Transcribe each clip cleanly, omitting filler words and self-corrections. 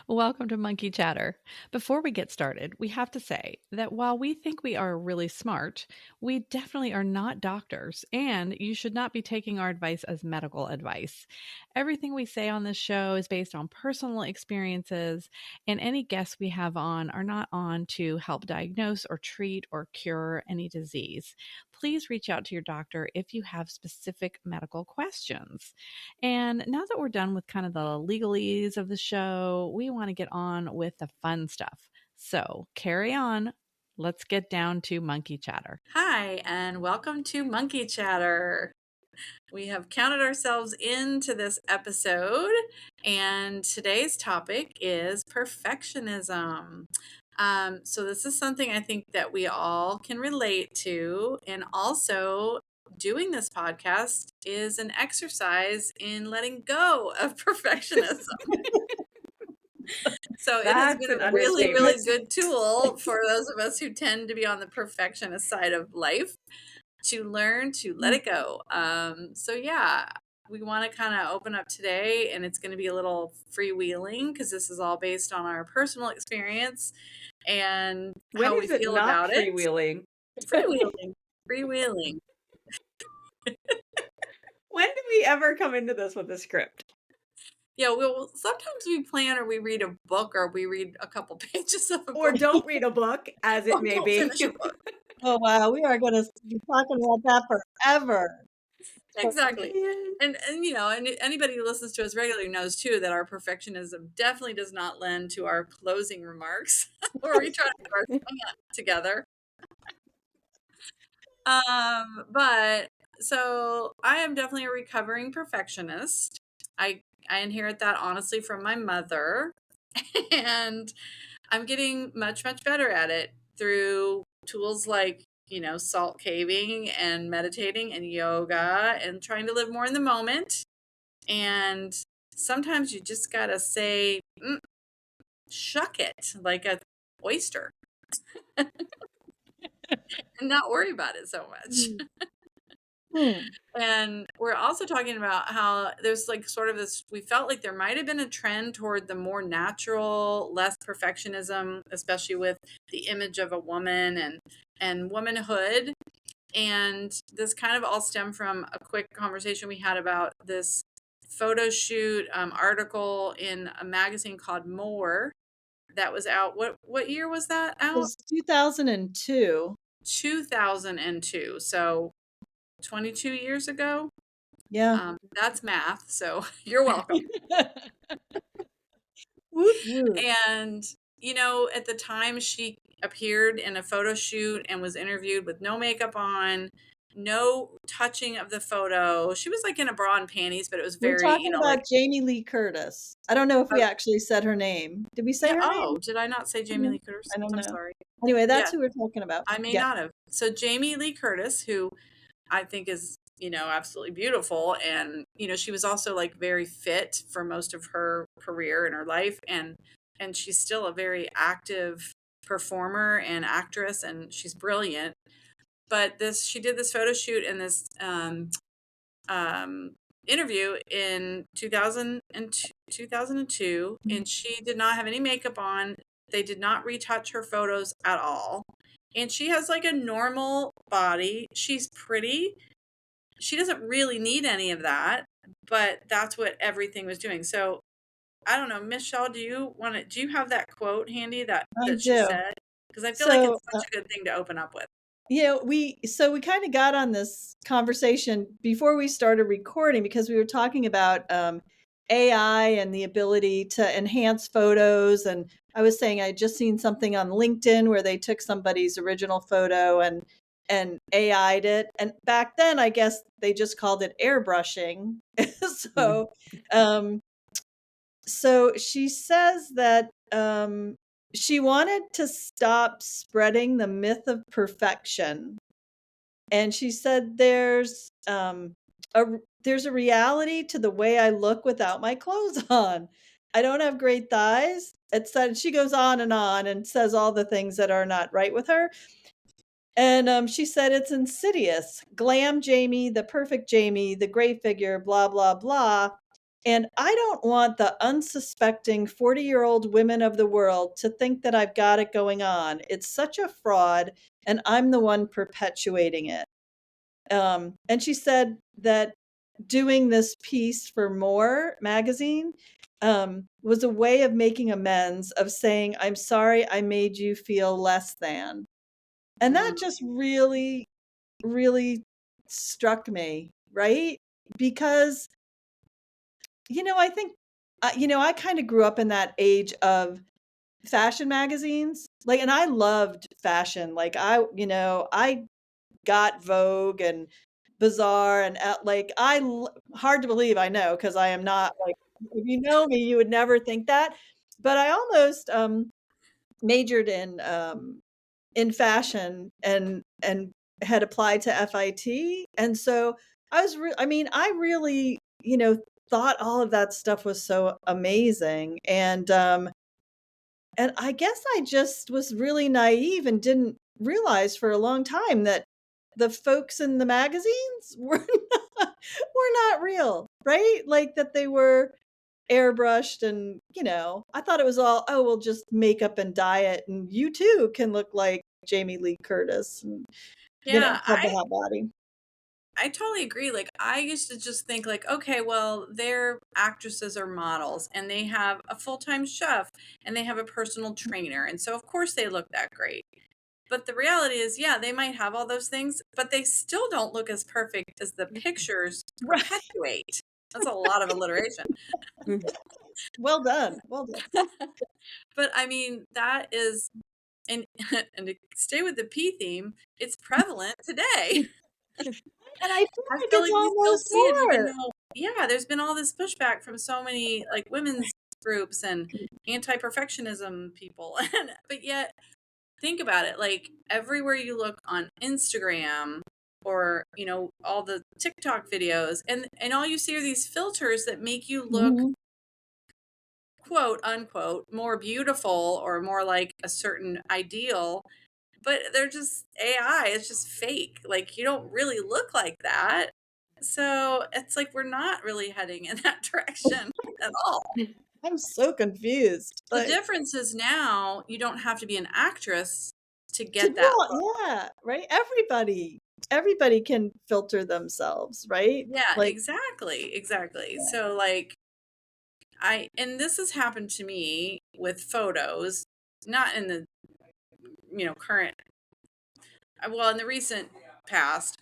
Welcome to Monkey Chatter. Before we get started, we have to say that while we think we are really smart, we definitely are not doctors, and you should not be taking our advice as medical advice. Everything we say on this show is based on personal experiences, and any guests we have on are not on to help diagnose or treat or cure any disease. Please reach out to your doctor if you have specific medical questions. And now that we're done with kind of the legalese of the show, we want to get on with the fun stuff. So carry on. Let's get down to monkey chatter. Hi, and welcome to Monkey Chatter. We have counted ourselves into this episode, and today's topic is perfectionism. So, this is something I think that we all can relate to, and also doing this podcast is an exercise in letting go of perfectionism. So it has That's been an a really, really understatement. good tool for those of us who tend to be on the perfectionist side of life to learn to let it go. So yeah, we want to kind of open up today, and it's going to be a little freewheeling because this is all based on our personal experience and When how we is it feel not about it. freewheeling? Freewheeling, freewheeling. When did we ever come into this with a script? Yeah, well, sometimes we plan or we read a book or we read a couple pages of a Or book. don't read a book, as it Or may don't be. finish a book. Oh, wow. We are going to be talking about that forever. Exactly. And anybody who listens to us regularly knows too that our perfectionism definitely does not lend to our closing remarks where we try to put our thought together. But so I am definitely a recovering perfectionist. I inherit that honestly from my mother, and I'm getting much, much better at it through tools like, salt caving and meditating and yoga and trying to live more in the moment. And sometimes you just got to say, shuck it like a oyster and not worry about it so much. And we're also talking about how there's like sort of this, we felt like there might have been a trend toward the more natural, less perfectionism, especially with the image of a woman and womanhood. And this kind of all stemmed from a quick conversation we had about this photo shoot article in a magazine called More that was out. What year was that It out? was 2002. 2002. So 22 years ago. Yeah. That's math, so you're welcome. Woot, woot. And, at the time she appeared in a photo shoot and was interviewed with no makeup on, no touching of the photo. She was like in a bra and panties, but it was We're very, talking about Jamie Lee Curtis. I don't know if we actually said her name. Did we say yeah, her name? oh, did I not say Jamie Lee Curtis? I don't know. I'm sorry. Anyway, that's Yeah. who we're talking about. I may Yeah. not have. So Jamie Lee Curtis, who I think is, absolutely beautiful. And, she was also like very fit for most of her career in her life. And she's still a very active performer and actress, and she's brilliant. But she did this photo shoot and this interview in 2002, and she did not have any makeup on. They did not retouch her photos at all. And she has like a normal body. She's pretty. She doesn't really need any of that, but that's what everything was doing. So I don't know, Michelle, do you have that quote handy that she do. said? Because I feel like So, it's such a good thing to open up with. we kind of got on this conversation before we started recording because we were talking about AI and the ability to enhance photos. And I was saying I had just seen something on LinkedIn where they took somebody's original photo and AI'd it. And back then, I guess they just called it airbrushing. So she says that she wanted to stop spreading the myth of perfection. And she said there's a reality to the way I look without my clothes on. I don't have great thighs. She goes on and says all the things that are not right with her. And she said it's insidious. Glam Jamie, the perfect Jamie, the great figure, blah, blah, blah. And I don't want the unsuspecting 40-year-old women of the world to think that I've got it going on. It's such a fraud, and I'm the one perpetuating it. And she said that doing this piece for More magazine was a way of making amends, of saying, I'm sorry I made you feel less than. And that just really, really struck me, right? Because, I think, I kind of grew up in that age of fashion magazines. Like, and I loved fashion. Like, I got Vogue and Bazaar and like, hard to believe, I know, because I am not like, if you know me, you would never think that. But I almost majored in fashion and had applied to FIT. And so I really, thought all of that stuff was so amazing. And I guess I just was really naive and didn't realize for a long time that the folks in the magazines were not real, right? Like that they were airbrushed and, I thought it was all, oh, well, just makeup and diet and you too can look like Jamie Lee Curtis and, Yeah, have the hot body. I totally agree. Like, I used to just think, like, okay, well, they're actresses or models, and they have a full-time chef, and they have a personal trainer, and so of course they look that great. But the reality is, yeah, they might have all those things, but they still don't look as perfect as the pictures Right. perpetuate. That's a lot of alliteration. Well done. Well done. But I mean, that is, and and to stay with the P theme, it's prevalent today. And I feel I like feel it's like we still almost see it, even more. though, yeah, there's been all this pushback from so many like women's groups and anti-perfectionism people. But yet, think about it, like everywhere you look on Instagram or, all the TikTok videos, and all you see are these filters that make you look, Mhm. quote unquote, more beautiful or more like a certain ideal, but they're just AI. It's just fake. Like, you don't really look like that. So it's like we're not really heading in that direction at all. I'm so confused. The Like, difference is now you don't have to be an actress to to get that look. know, yeah, right? Everybody can filter themselves, right? Yeah, Like, exactly. Exactly. yeah. So like and this has happened to me with photos, not in the, current, well, in the recent past.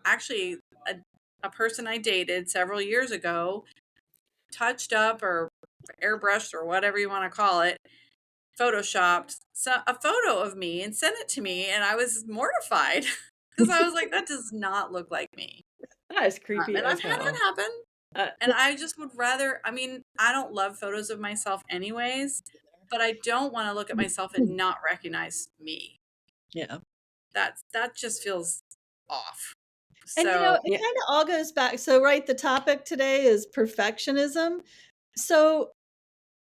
Actually, a person I dated several years ago touched up or airbrushed or whatever you want to call it, photoshopped a photo of me and sent it to me, and I was mortified because I was like, that does not look like me. That is creepy And I've as had hell. that happen. Uh, And I just would rather, I mean, I don't love photos of myself anyways, but I don't want to look at myself and not recognize me. Yeah. That just feels off. And So, it yeah. kind of all goes back. So, right, the topic today is perfectionism. So,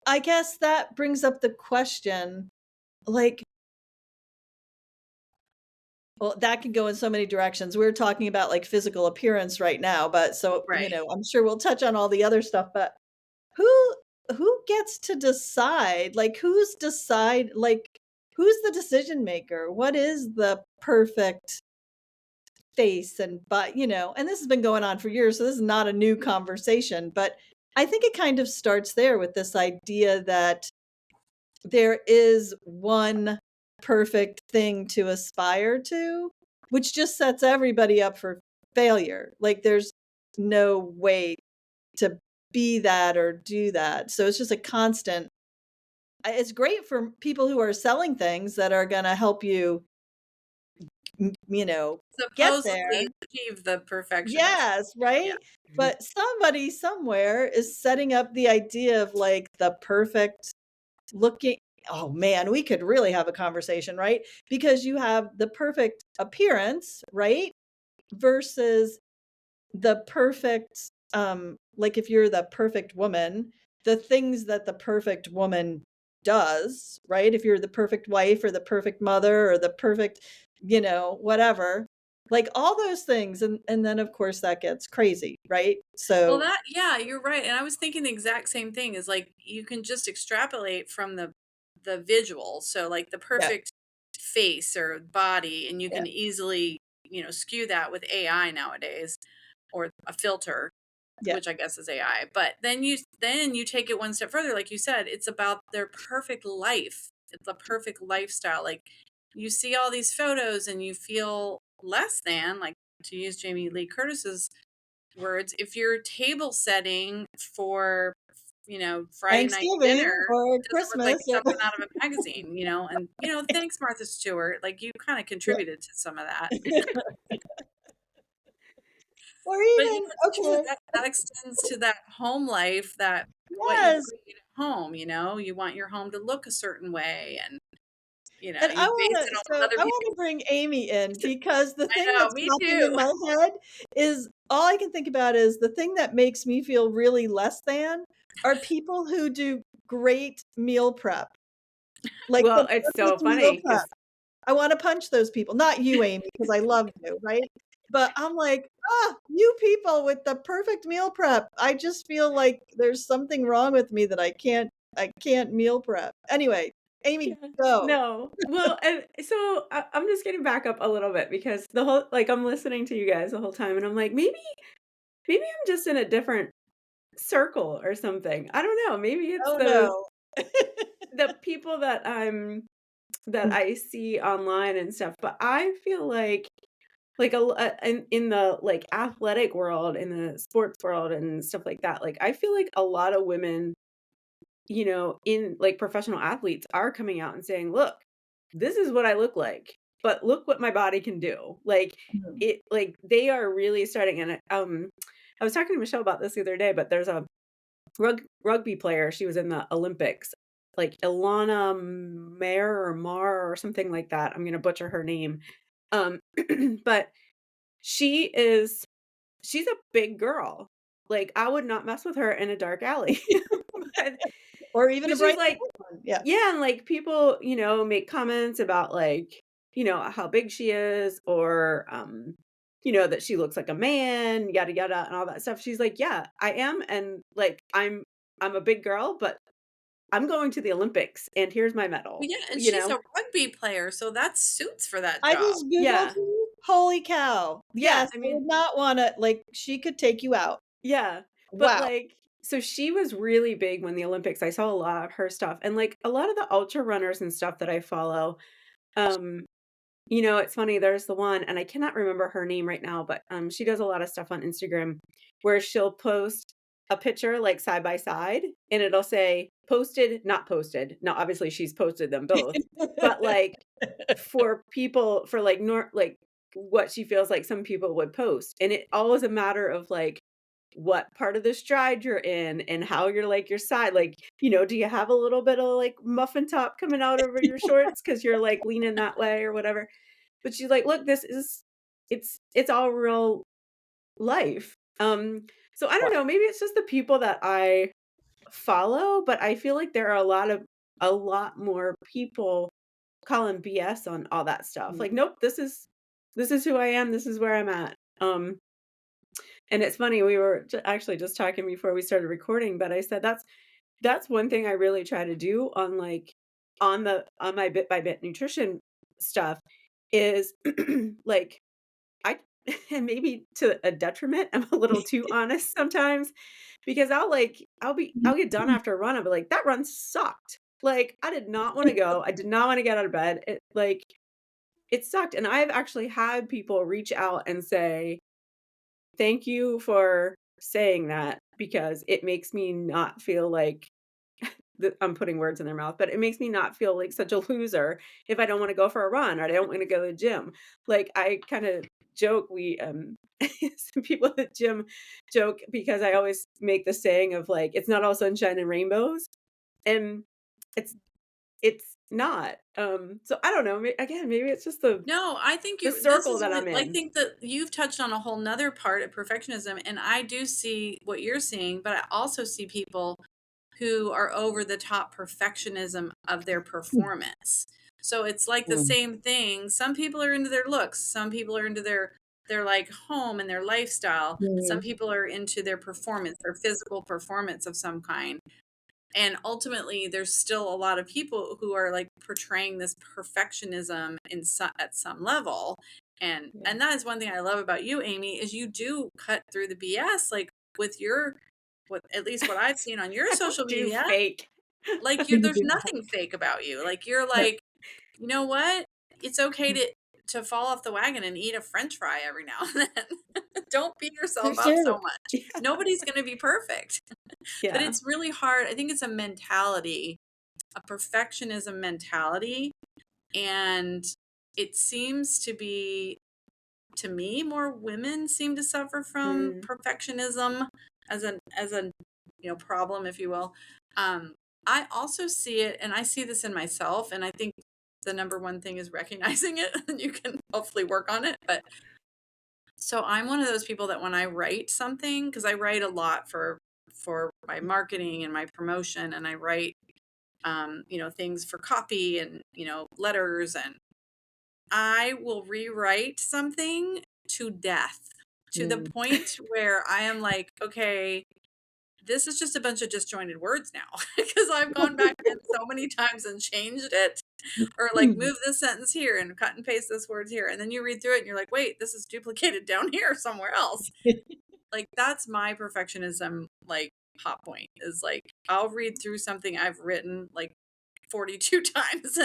I guess that brings up the question, like, well, that could go in so many directions. We're talking about like physical appearance right now, but so, right. I'm sure we'll touch on all the other stuff, but who who gets to decide? Like, who's the decision maker? What is the perfect face and but, and this has been going on for years, so this is not a new conversation, but I think it kind of starts there with this idea that there is one perfect thing to aspire to, which just sets everybody up for failure. Like, there's no way to be that or do that. So it's just a constant. It's great for people who are selling things that are going to help you, get Supposedly there. achieve the perfectionist. Yes, Yeah. right? But somebody somewhere is setting up the idea of like the perfect looking. Oh man, we could really have a conversation, right? Because you have the perfect appearance, right? Versus the perfect, like if you're the perfect woman, the things that the perfect woman does, right? If you're the perfect wife or the perfect mother or the perfect, whatever, like all those things. And then of course that gets crazy, right? Well, So yeah, you're right. And I was thinking the exact same thing is like you can just extrapolate from the visual. So like the yeah, perfect face or body, and you yeah, can easily, skew that with AI nowadays or a filter, yeah. which I guess is AI. But then you take it one step further, like you said, it's about their perfect life. It's the perfect lifestyle. Like you see all these photos and you feel less than, like to use Jamie Lee Curtis's words, if you're table setting for, Friday night dinner, Thanksgiving or doesn't look like Christmas or something out of a magazine, and thanks Martha Stewart, like you kind of yeah. contributed to some of that. Or But even it's true okay, that extends to that home life, that what you yes. create at home, you want your home to look a certain way, and And you base it on other I wanna people's. bring Amy in because the I thing know, that's me popping in too. my head is all I can think about is the thing that makes me feel really less than are people who do great meal prep, like the Well, it's so perfect meal funny prep. because I wanna punch those people. Not you, Amy, because I love you, right? But I'm like, "Ah, you people with the perfect meal prep." I just feel like there's something wrong with me that I can't meal prep. Anyway, Amy, yeah. go. No. Well, and so I'm just getting back up a little bit because the whole like I'm listening to you guys the whole time and I'm like, maybe I'm just in a different circle or something. I don't know. Maybe it's Oh, those no. the people that I see online and stuff, but I feel like in the like athletic world, in the sports world and stuff like that, like I feel like a lot of women, in like professional athletes are coming out and saying, "Look, this is what I look like, but look what my body can do." Like Mhm. it like they are really starting and I was talking to Michelle about this the other day, but there's a rugby player, she was in the Olympics, like Ilana Mayer or Mar or something like that. I'm gonna butcher her name. Um, but she is she's a big girl. Like, I would not mess with her in a dark alley. But Or even a but she's bright like one. Yeah. yeah, and, like, people, make comments about, like, how big she is or, that she looks like a man, yada, yada, and all that stuff. She's like, "Yeah, I am, and, like, I'm a big girl, but I'm going to the Olympics, and here's my Well, medal." yeah, and You she's know? a rugby player, so that suits for that I job. just Googled Yeah. you. Holy cow. Yeah, Yes, I I would mean not wanna like, she could take you out. yeah, but, Wow. like so she was really big when the Olympics I saw a lot of her stuff, and, like, a lot of the ultra runners and stuff that I follow, um it's funny, there's the one, and I cannot remember her name right now, but, she does a lot of stuff on Instagram where she'll post a picture, like, side by side, and it'll say, "Posted, not posted." Now, obviously, she's posted them both, but, like, for people for, like, what she feels like some people would post, and it all is a matter of, like, what part of the stride you're in and how you're, like, your side like, do you have a little bit of, like, muffin top coming out over your shorts because 'cause you're, like, leaning that way or whatever? But she's like, "Look, this is it's all real life." So I don't Wow. know, maybe it's just the people that I follow, but I feel like there are a lot more people calling BS on all that stuff. Mm. Like, "Nope, this is who I am, this is where I'm at." And it's funny, we were actually just talking before we started recording, but I said that's one thing I really try to do on like on my bit by bit nutrition stuff is like I and maybe to a detriment, I'm a little too honest sometimes because I'll get done after a run, I'll be like, that run sucked. Like I did not want to go. I did not want to get out of bed. It sucked. And I've actually had people reach out and say, thank you for saying that because it makes me not feel like I'm putting words in their mouth, but it makes me not feel like such a loser if I don't wanna go for a run or I don't wanna go to the gym. Like, I kinda joke, some people at the gym joke because I always make the saying of, like, "It's not all sunshine and rainbows," and it's it's not. So I don't know, again, maybe it's just No, I think the this circle is that what I'm I in. think that you've touched on a whole nother part of perfectionism, and I do see what you're seeing, but I also see people who are over the top perfectionism of their performance. So it's like the same thing. Some people are into their looks. Some people are into their like home and their lifestyle. And some people are into their performance, their physical performance of some kind. And ultimately, there's still a lot of people who are like portraying this perfectionism at some level. And that is one thing I love about you, Amy, is you do cut through the BS, like with what at least what I've seen on your social Do media. fake. Like there's nothing fake about you. Like you're like, you know what? It's okay to fall off the wagon and eat a French fry every now and then. Don't beat For yourself up so sure. much. Nobody's going to be perfect. But Yeah. it's really hard. I think it's a mentality, a perfectionism mentality. And it seems to be, to me, more women seem to suffer from Mm. perfectionism as a problem, if you will. I also see it, and I see this in myself, and I think the number one thing is recognizing it, and you can hopefully work on it. But so I'm one of those people that when I write something, because I write a lot for my marketing and my promotion, and I write things for copy and letters, and I will rewrite something to death, to the Mm. point where I am like, okay, this is just a bunch of disjointed words now, because I've gone back in so many times and changed it, or like move this sentence here and cut and paste this word here. And then you read through it and you're like, wait, this is duplicated down here somewhere else. Like that's my perfectionism, like hot point is like, I'll read through something I've written like 42 times,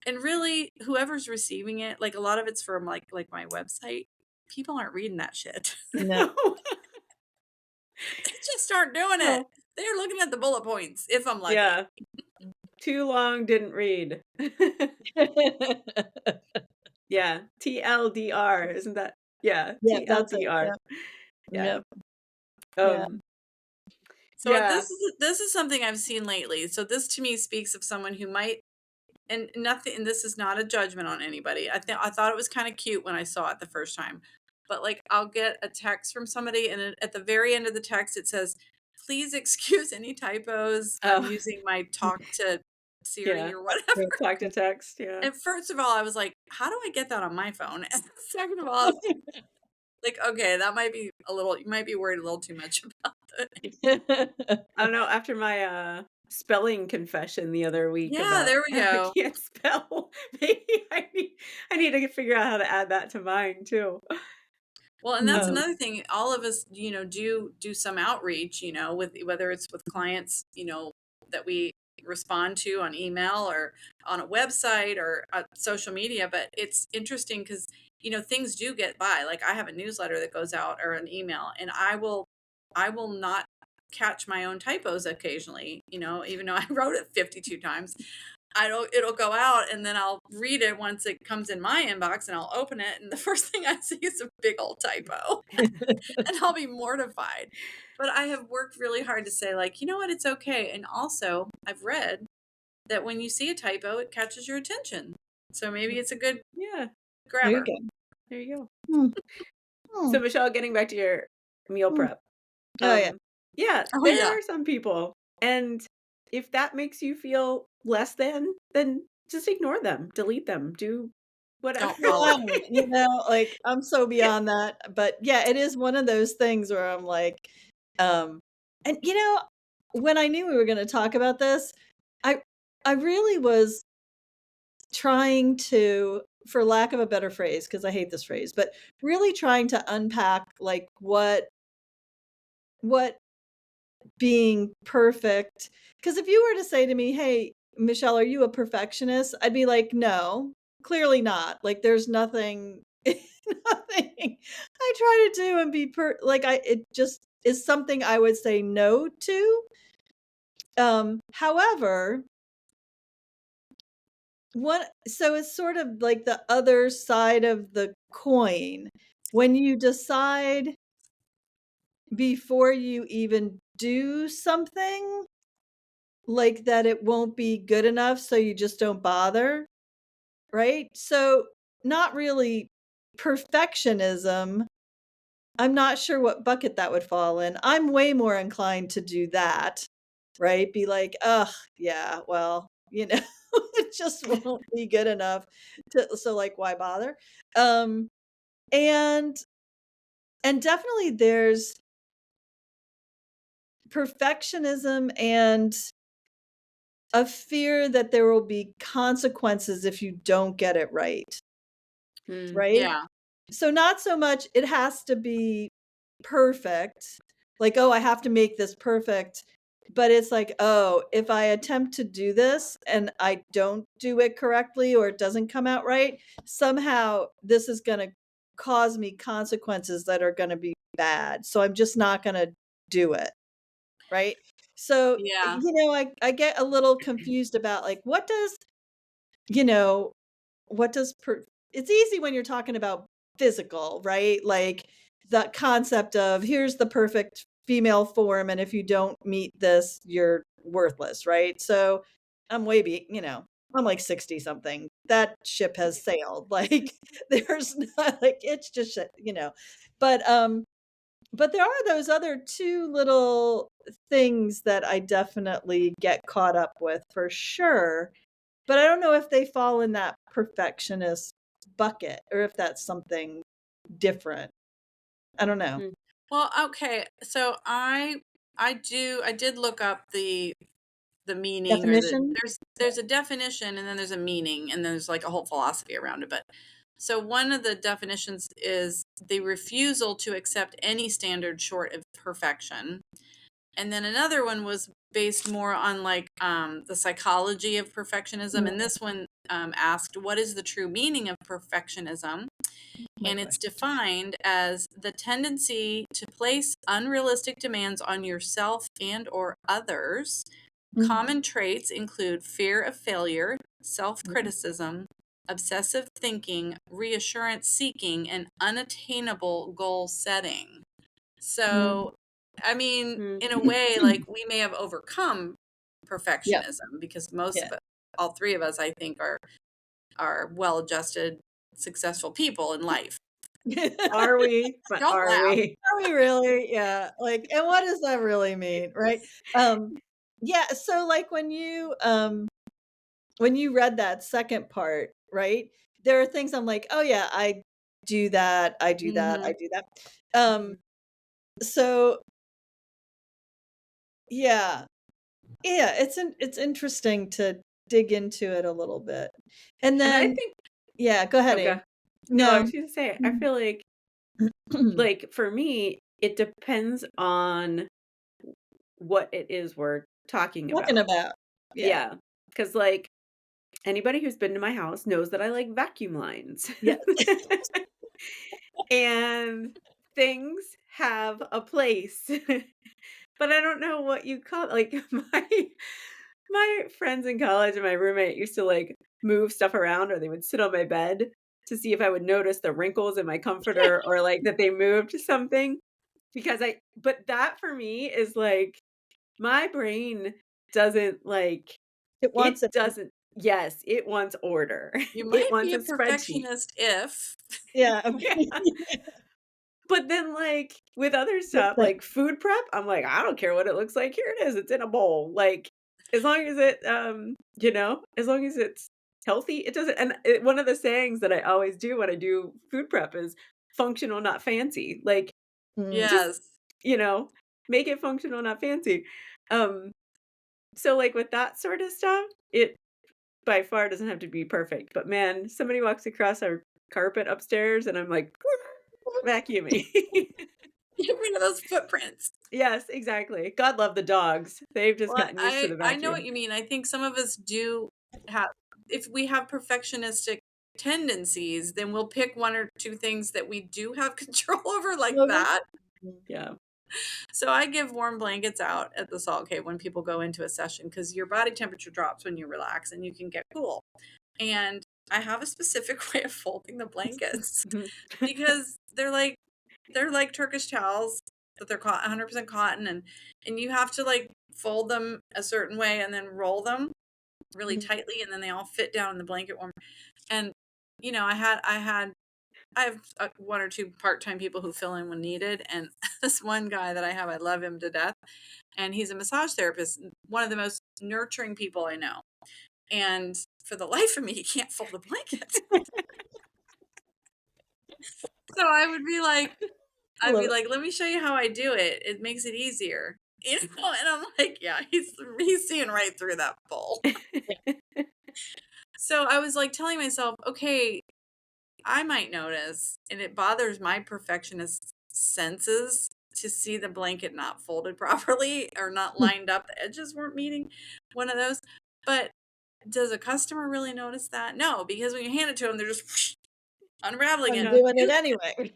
and really whoever's receiving it, like a lot of it's from like my website, people aren't reading that shit. No. They just aren't doing it. Oh, They're looking at the bullet points if I'm lucky. yeah. Too long, didn't read. Yeah. TLDR, isn't that? Yeah, Yeah, that's it. TLDR. Yeah. Yeah. Yep. Yeah. So Yeah. this is something I've seen lately. So this to me speaks of someone who might, and nothing, and this is not a judgment on anybody. I thought it was kind of cute when I saw it the first time. But like I'll get a text from somebody, and at the very end of the text it says, "Please excuse any typos. I'm Oh, using my talk to Siri yeah. or whatever." Talk to text, yeah. And first of all, I was like, "How do I get that on my phone?" And second of all, I was like, "Okay, that might be a little. You might be worried a little too much about it." I don't know, after my spelling confession the other week Yeah, about there we how I go. can't spell, maybe I need to figure out how to add that to mine too. Well, and that's Um, another thing. All of us, do some outreach, with whether it's with clients, that we respond to on email or on a website or social media. But it's interesting because things do get by. Like I have a newsletter that goes out or an email, and I will not catch my own typos occasionally. Even though I wrote it 52 times, it'll go out, and then I'll read it once it comes in my inbox, and I'll open it, and the first thing I see is a big old typo. And I'll be mortified. But I have worked really hard to say, like, you know what, it's okay. And also I've read that when you see a typo, it catches your attention. So maybe it's a good yeah, There you grabber. go. there you go. Hmm. Hmm. So, Michelle, getting back to your meal Hmm. prep. Oh, yeah. Yeah, Oh there yeah. are some people, and if that makes you feel less than, then just ignore them, delete them, do whatever. Don't follow them. Like I'm so Yeah. beyond that. But yeah, it is one of those things where I'm like, and when I knew we were going to talk about this, I really was trying to, for lack of a better phrase, because I hate this phrase, but really trying to unpack like what being perfect. Because if you were to say to me, "Hey, Michelle, are you a perfectionist?" I'd be like, "No, clearly not. Like, there's nothing, nothing I try to do and be like it just is something I would say no to." However, so it's sort of like the other side of the coin. When you decide before you even do something, like that it won't be good enough, so you just don't bother, right? So, not really perfectionism. I'm not sure what bucket that would fall in. I'm way more inclined to do that, right? Be like, "Ugh, yeah, well, you know, it just won't be good enough so like why bother? Um and definitely there's perfectionism and a fear that there will be consequences if you don't get it right, Mm. right? Yeah. So not so much it has to be perfect, like, "Oh, I have to make this perfect," but it's like, "Oh, if I attempt to do this and I don't do it correctly or it doesn't come out right, somehow this is gonna cause me consequences that are gonna be bad, so I'm just not gonna do it." Right? So, Yeah. I get a little confused about, like, what does you know, what does per it's easy when you're talking about physical, right? Like, the concept of, "Here's the perfect female form, and if you don't meet this, you're worthless," right? So, I'm way be I'm like 60 something. That ship has sailed, like, there's not like, it's just but, but there are those other 2 little things that I definitely get caught up with for sure, but I don't know if they fall in that perfectionist bucket or if that's something different. I don't know. Mm. Well, okay. So I did look up the meaning, or Definition? there's a definition, and then there's a meaning, and then there's like a whole philosophy around it. But so one of the definitions is the refusal to accept any standard short of perfection. And then another one was based more on like the psychology of perfectionism. Mm, And this one asked, what is the true meaning of perfectionism? my And it's question. defined as the tendency to place unrealistic demands on yourself and or others. Mhm, Common traits include fear of failure, mhm, self-criticism, obsessive thinking, reassurance seeking, and unattainable goal setting. mhm. So, I mean, Mm. in a way, like we may have overcome Yep, perfectionism because most yeah. of it, all three of us, I think, are well-adjusted, successful people in life. Are we? But Don't are laugh. we? Are we really? Yeah, like, and what does that really mean, right? Yeah, so, like, when you read that second part, right, there are things I'm like, "Oh, yeah, I do that, I do that, I Mhm. do that." Um, Mhm. so yeah. Yeah, it's interesting to dig into it a little bit. And And I then think yeah, go ahead, okay. Amy. No, I No. was gonna say, I feel like for me, it depends on what it is we're talking Talking about. about. Yeah. Yeah, because like, anybody who's been to my house knows that I like vacuum lines. Yeah. And things have a place, but I don't know what you call like, my friends in college and my roommate used to, like, move stuff around, or they would sit on my bed to see if I would notice the wrinkles in my comforter, or, like, that they moved something, because I but that for me is, like, my brain doesn't, like, It it wants it. doesn't yes, it wants order. You It might be wants a a spreadsheet. perfectionist if Yeah. Yeah. But then, like, with other Good stuff, thing. like food prep, I'm like, "I don't care what it looks like, here it is, it's in a bowl." Like, as long as it, as long as it's healthy, it doesn't and one of the sayings that I always do when I do food prep is functional, not fancy. Like, Mm. just, yes. you know, make it functional, not fancy. Um, so, like, with that sort of stuff, it by far doesn't have to be perfect, but man, somebody walks across our carpet upstairs and I'm like, vacuuming. Get rid of those footprints. Yes, exactly. God love the dogs. They've just Well, gotten used to I the I know what vacuum. you mean. I think some of us do have, if we have perfectionistic tendencies, then we'll pick one or two things that we do have control over like Over. that. Mm. Yeah. So I give warm blankets out at the salt cave when people go into a session because your body temperature drops when you relax and you can get cool. And I have a specific way of folding the blankets Mhm. because they're like Turkish towels, but they're 100% cotton, and you have to like fold them a certain way and then roll them really Mhm. tightly, and then they all fit down in the blanket warmer. And I have one or two part-time people who fill in when needed, and this one guy that I have, I love him to death, and he's a massage therapist, one of the most nurturing people I know. And for the life of me, he can't fold a blanket. So I'd be like, let me show you how I do it. It makes it easier. And I'm like, yeah, he's seeing right through that bull. So I was like telling myself, okay, I might notice, and it bothers my perfectionist senses to see the blanket not folded properly or not lined up. The edges weren't meeting, one of those. But does a customer really notice that? No, because when you hand it to them, they're just whoosh, unraveling I'm it. doing it anyway.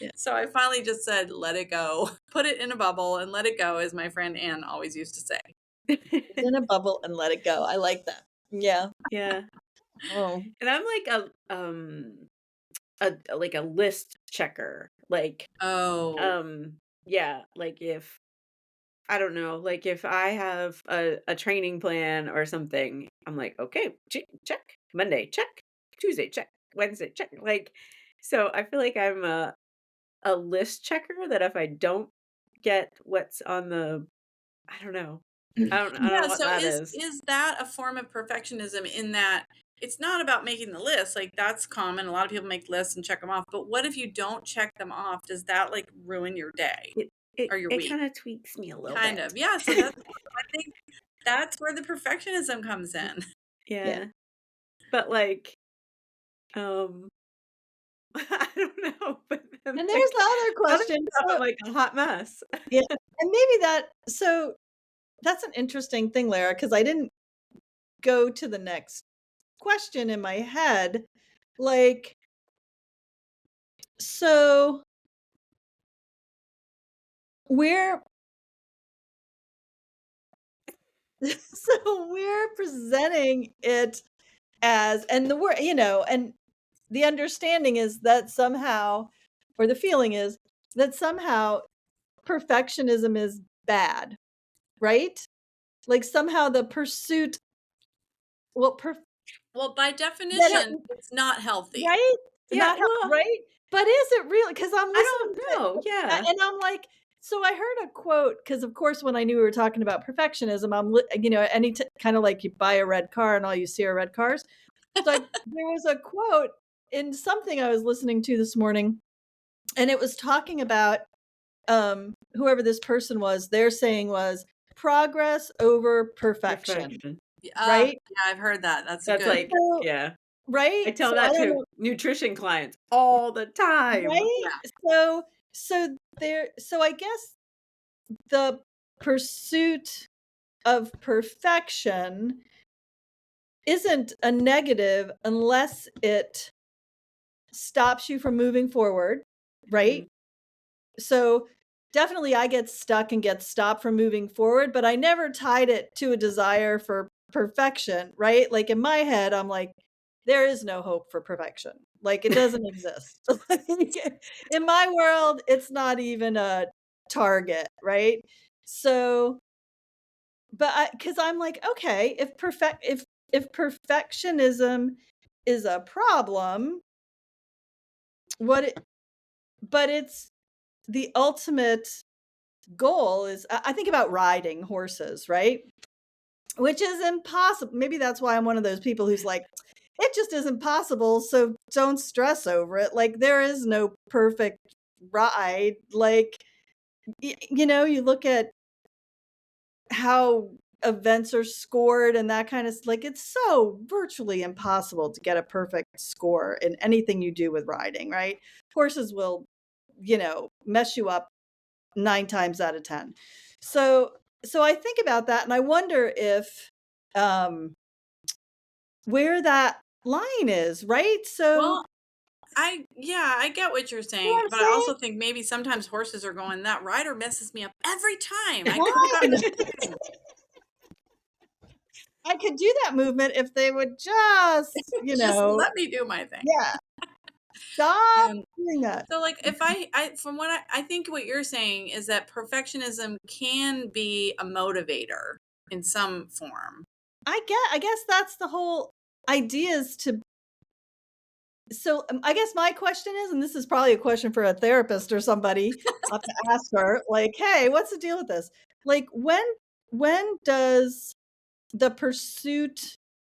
Yeah. So I finally just said, let it go. Put it in a bubble and let it go, as my friend Ann always used to say. It's in a bubble and let it go. I like that. Yeah. Yeah. Oh. And I'm like a list checker. Like, Oh, yeah, like if I don't know, like if I have a training plan or something, I'm like, okay, check. Monday, check. Tuesday, check. Wednesday, check. Like, so I feel like I'm a list checker that if I don't get what's on the, I don't know. I don't yeah. know what So that is is. that a form of perfectionism in that it's not about making the list? Like that's common. A lot of people make lists and check them off. But what if you don't check them off? Does that like ruin your day or your It week? kind of tweaks me a little Kind bit. of. Yeah. So that's I think that's where the perfectionism comes in. Yeah. But like, um, I don't know. But then And there's like the other other question. stuff, So, I'm like a hot mess. yeah. And maybe that's an interesting thing, Lara, because I didn't go to the next question in my head. Like, so we're we're presenting it as, and the word, and the understanding is that somehow, or the feeling is that somehow perfectionism is bad, right? Like somehow the pursuit, well, Well, by that it, definition, it's not healthy. right? Yeah, well, Right? But is it really? Because I'm I listening don't to it, know. Yeah. and I'm like, so I heard a quote, because of course, when I knew we were talking about perfectionism, kind of like you buy a red car and all you see are red cars. So there was a quote in something I was listening to this morning, and it was talking about whoever this person was. Their saying was progress over perfection, Perfection. right? Yeah, I've heard that. That's That's good. like, So, yeah. I right? tell So I that don't to know, nutrition clients all the time. right? Yeah. So I guess the pursuit of perfection isn't a negative unless it stops you from moving forward, right? Mhm. So definitely I get stuck and get stopped from moving forward, but I never tied it to a desire for perfection, right? Like in my head, I'm like, there is no hope for perfection. Like it doesn't exist. Like, in my world, it's not even a target, right? So, because I'm like, okay, if perfectionism is a problem, what it, but it's the ultimate goal is, I think about riding horses, right? Which is impossible. Maybe that's why I'm one of those people who's like, it just isn't possible. So don't stress over it. Like there is no perfect ride. Like, you look at how events are scored and that kind of, like, it's so virtually impossible to get a perfect score in anything you do with riding, right? Horses will, mess you up 9 times out of 10. So I think about that and I wonder if where that line is, right? So Well, I get what you're you know what saying, I'm but I saying? also think maybe sometimes horses are going, that rider messes me up every time. I could have Right. gotten this thing. I could do that movement if they would just, Just let me do my thing. yeah, stop Um, doing that. so like if I from what I think what you're saying is that perfectionism can be a motivator in some form. I guess that's the whole idea, is to, so I guess my question is, and this is probably a question for a therapist or somebody, I'll have to ask her, like, hey, what's the deal with this? Like when does the pursuit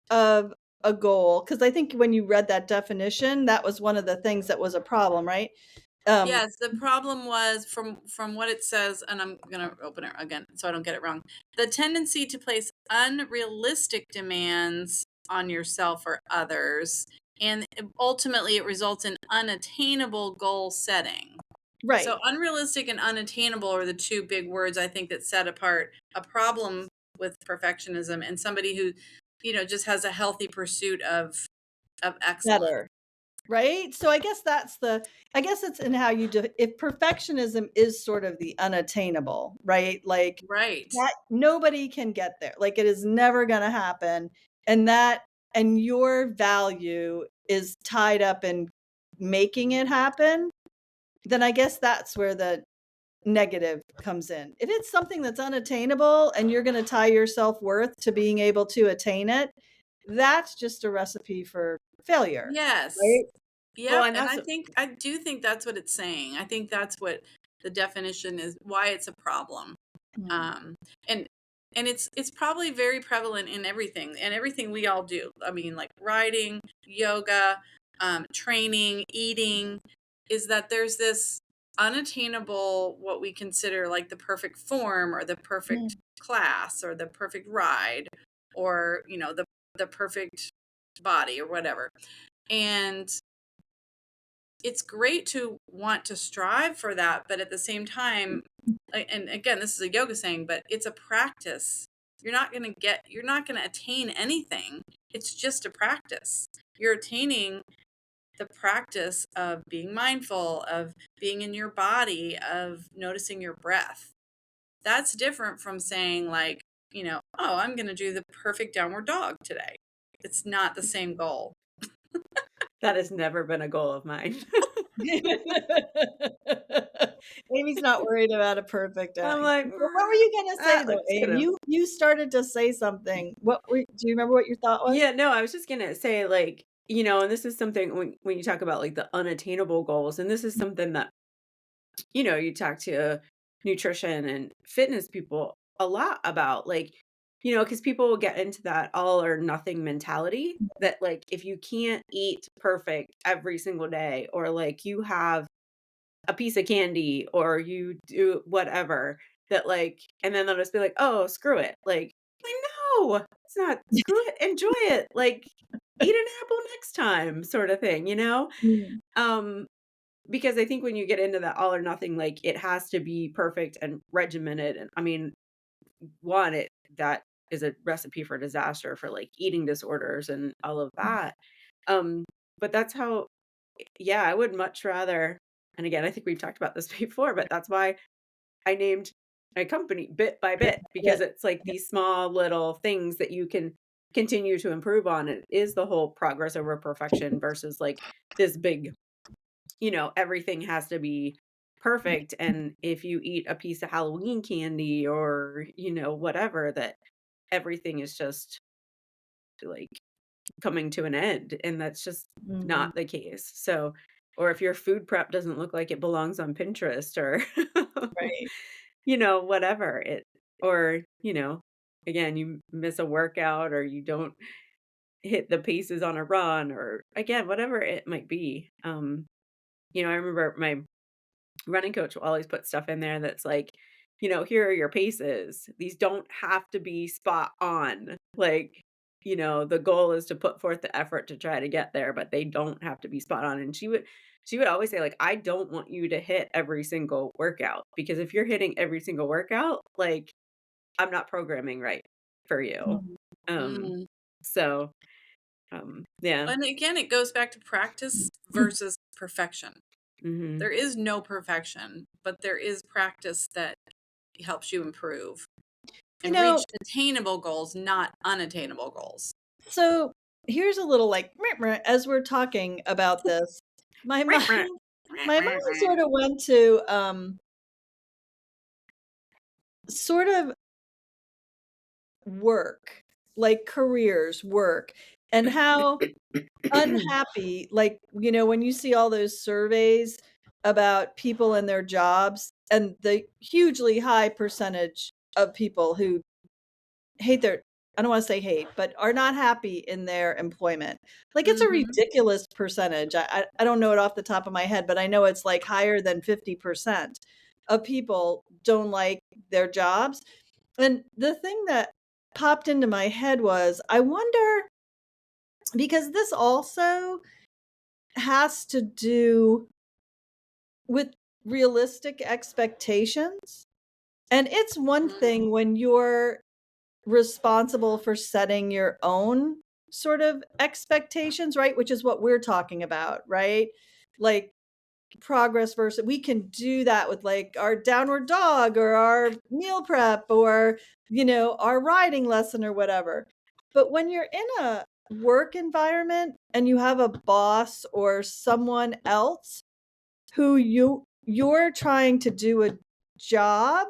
of a goal, because I think when you read that definition, that was one of the things that was a problem, right? Yes, the problem was from what it says, and I'm gonna open it again so I don't get it wrong. The tendency to place unrealistic demands on yourself or others, and ultimately it results in unattainable goal setting. Right. So unrealistic and unattainable are the two big words I think that set apart a problem with perfectionism and somebody who, just has a healthy pursuit of excellence. Better. Right? So I guess I guess it's in how you if perfectionism is sort of the unattainable, right? Like Right. that nobody can get there. Like it is never going to happen. And your value is tied up in making it happen, then I guess that's where the negative comes in. If it's something that's unattainable and you're going to tie your self-worth to being able to attain it, that's just a recipe for failure, Yes. right? Well, Yep, and and that's I do think that's what it's saying. I think that's what the definition is, why it's a problem. Mm. Um, and it's probably very prevalent in everything and everything we all do. I mean, like writing, yoga, training, eating, is that there's this unattainable, what we consider like the perfect form or the perfect Mm. class or the perfect ride or, the perfect body or whatever. And it's great to want to strive for that, but at the same time, and again, this is a yoga saying, but it's a practice. You're not going to attain anything. It's just a practice. You're attaining the practice of being mindful, of being in your body, of noticing your breath. That's different from saying, like, oh, I'm going to do the perfect downward dog today. It's not the same goal. that has never been a goal of mine. Amy's not worried about a perfect I'm like, what were you gonna say that though, looks Amy? good. You started to say something. Do you remember what your thought was? Yeah, no, I was just gonna say, like, and this is something when you talk about like the unattainable goals, and this is something that you talk to nutrition and fitness people a lot about, like, because people will get into that all or nothing mentality that, like, if you can't eat perfect every single day, or like you have a piece of candy, or you do whatever, that, like, and then they'll just be like, oh, screw it. Like, no, it's not screw it. Enjoy it. Like, eat an apple next time, sort of thing. Mm, Um, because I think when you get into that all or nothing, like, it has to be perfect and regimented. And I mean, one, that is a recipe for disaster for like eating disorders and all of that. Um, but that's how, yeah, I would much rather, and again, I think we've talked about this before, but that's why I named my company Bit by bit Bit, by bit. because it's like these small little things that you can continue to improve on. It is the whole progress over perfection versus like this big, everything has to be perfect. And if you eat a piece of Halloween candy, or, whatever, that everything is just like coming to an end. And that's just Mhm. not the case. So, or if your food prep doesn't look like it belongs on Pinterest, or, Right. whatever it, or, again, you miss a workout, or you don't hit the paces on a run, or again, whatever it might be. I remember my running coach will always put stuff in there that's like, here are your paces. These don't have to be spot on. Like, the goal is to put forth the effort to try to get there, but they don't have to be spot on. And she would always say, like, I don't want you to hit every single workout, because if you're hitting every single workout, like, I'm not programming right for you. Mhm. Um, Mm. so yeah. And again, it goes back to practice versus perfection. Hmm. There is no perfection, but there is practice that helps you improve You and know, reach attainable goals, not unattainable goals. so here's a little like as we're talking about this, my mind my mind sort of went to sort of work, like careers, work, and how unhappy, like, when you see all those surveys about people and their jobs and the hugely high percentage of people who hate their I don't want to say hate, but are not happy in their employment. Like it's a Mhm. ridiculous percentage. I don't know it off the top of my head, but I know it's like higher than 50% of people don't like their jobs. And the thing that popped into my head was, I wonder, because this also has to do with realistic expectations. And it's one Mhm. thing when you're responsible for setting your own sort of expectations, right? Which is what we're talking about, right? Like progress versus we can do that with like our downward dog or our meal prep or, our riding lesson or whatever. But when you're in a work environment and you have a boss or someone else who you're trying to do a job,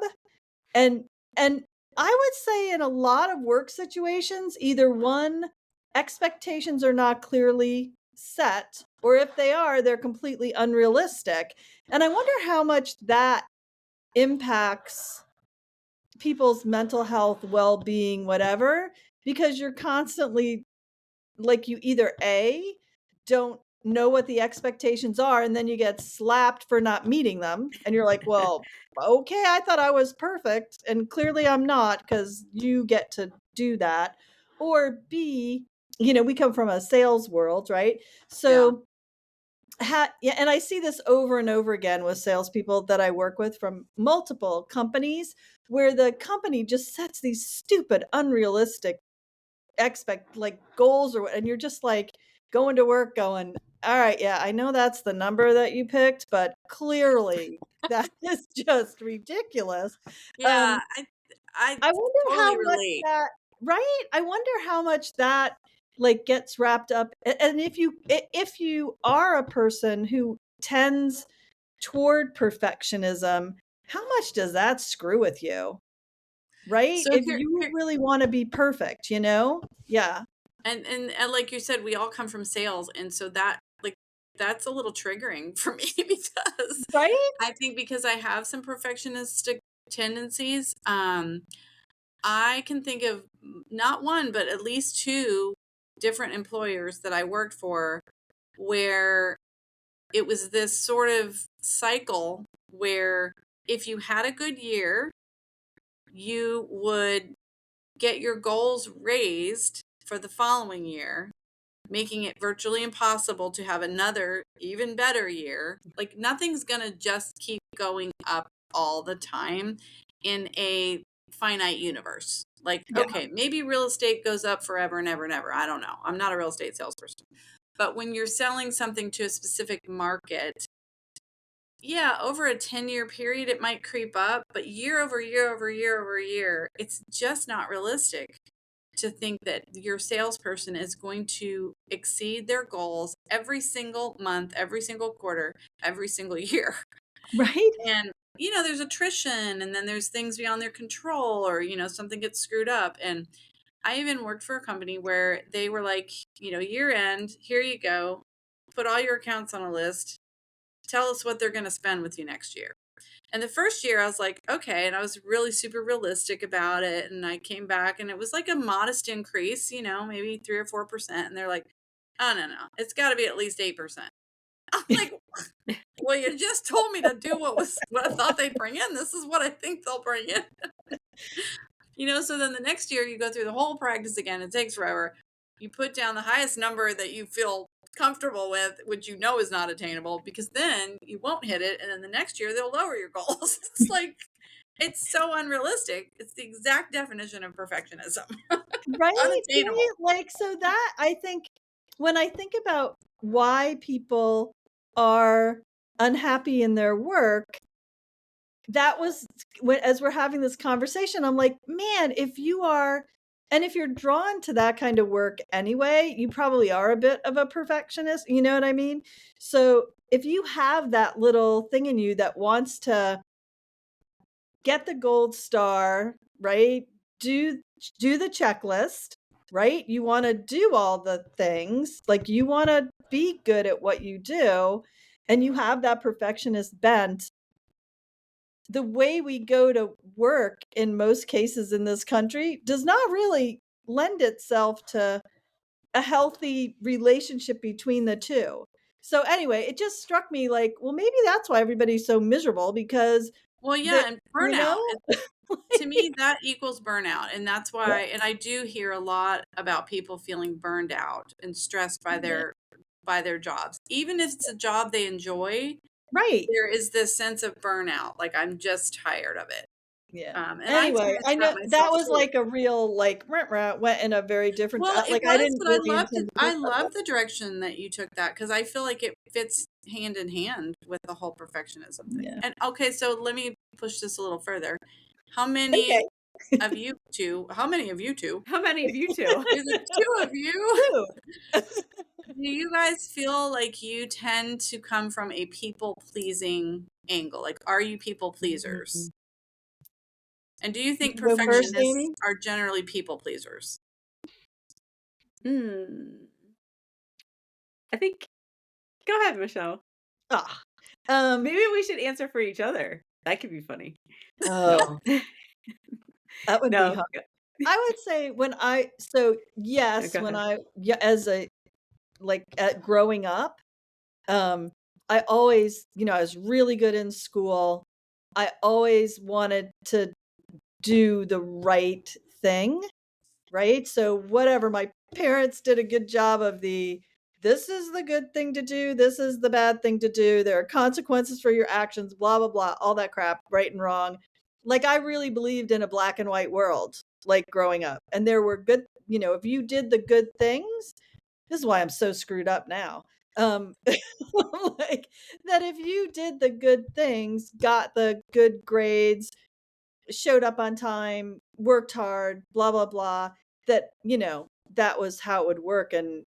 and and I would say in a lot of work situations, either one, expectations are not clearly set, or if they are, they're completely unrealistic. And I wonder how much that impacts people's mental health, well-being, whatever, because you're constantly like you either A, don't know what the expectations are, and then you get slapped for not meeting them. And you're like, well, okay, I thought I was perfect. And clearly I'm not because you get to do that. Or B, we come from a sales world, right? Yeah. So, yeah, and I see this over and over again with salespeople that I work with from multiple companies where the company just sets these stupid, unrealistic like goals and you're just like going to work going, all right, yeah, I know that's the number that you picked, but clearly that is just ridiculous. Yeah, um I I wonder totally how much relate. that, right, I wonder how much that like gets wrapped up, and if you are a person who tends toward perfectionism, how much does that screw with you, right? So If here, you here really want to be perfect, yeah. and like you said, we all come from sales, and so that like that's a little triggering for me because Right? I think because I have some perfectionistic tendencies, I can think of not one, but at least two different employers that I worked for where it was this sort of cycle where if you had a good year, you would get your goals raised for the following year, making it virtually impossible to have another even better year. Like nothing's going to just keep going up all the time in a finite universe. Like, Yeah. okay, maybe real estate goes up forever and ever and ever. I don't know. I'm not a real estate salesperson. But when you're selling something to a specific market, yeah, over a 10-year period, it might creep up, but year over year over year over year, it's just not realistic to think that your salesperson is going to exceed their goals every single month, every single quarter, every single year. Right? And, there's attrition and then there's things beyond their control or, something gets screwed up. And I even worked for a company where they were like, year end, here you go, put all your accounts on a list, tell us what they're going to spend with you next year. And the first year I was like, okay. And I was really super realistic about it. And I came back and it was like a modest increase, maybe 3 or 4%. And they're like, oh, no, it's got to be at least 8%. I'm like, well, you just told me to do what I thought they'd bring in. This is what I think they'll bring in. So then the next year you go through the whole practice again. It takes forever. You put down the highest number that you feel comfortable with, which is not attainable, because then you won't hit it. And then the next year they'll lower your goals. It's like, it's so unrealistic. It's the exact definition of perfectionism. Right? Unattainable. See, like, so that I think when I think about why people are unhappy in their work, that was as we're having this conversation, I'm like, man, if you're drawn to that kind of work anyway, you probably are a bit of a perfectionist. You know what I mean? So if you have that little thing in you that wants to get the gold star, right? Do the checklist, right? You want to do all the things, like you want to be good at what you do, and you have that perfectionist bent. The way we go to work in most cases in this country does not really lend itself to a healthy relationship between the two. So anyway, it just struck me like, well, maybe that's why everybody's so miserable because Well, they, yeah, and you know, burnout. To me, that equals burnout. And that's yeah, why, and I do hear a lot about people feeling burned out and stressed yeah, by their jobs. Even if it's a job they enjoy, right. there is this sense of burnout. Like, I'm just tired of it. Yeah. And I Anyway, experienced I that know that myself was too. like a real like went in a very different Well, it like I was, didn't but I really loved it. intend to do I that. love the direction that you took that because I feel like it fits hand in hand with the whole perfectionism thing. Yeah. And okay, so let me push this a little further. How many Okay. of you two? How many of you two? How many of you two? Is it two of you? True. Do you guys feel like you tend to come from a people pleasing angle? Like, are you people pleasers? And do you think You go first, perfectionists Amy? are generally people pleasers? Hmm. I think. Go ahead, Michelle. Ah. Maybe we should answer for each other. That could be funny. No. Oh, that would be No. hard. I would say yes, Go when ahead. as a like growing up, um I always, I was really good in school. I always wanted to do the right thing, right? So whatever, my parents did a good job of this is the good thing to do, this is the bad thing to do. There are consequences for your actions, blah blah blah, all that crap, right and wrong. Like I really believed in a black and white world like growing up. And there were good, if you did the good things, this is why I'm so screwed up now. Like that if you did the good things, got the good grades, showed up on time, worked hard, blah blah blah, that that was how it would work, and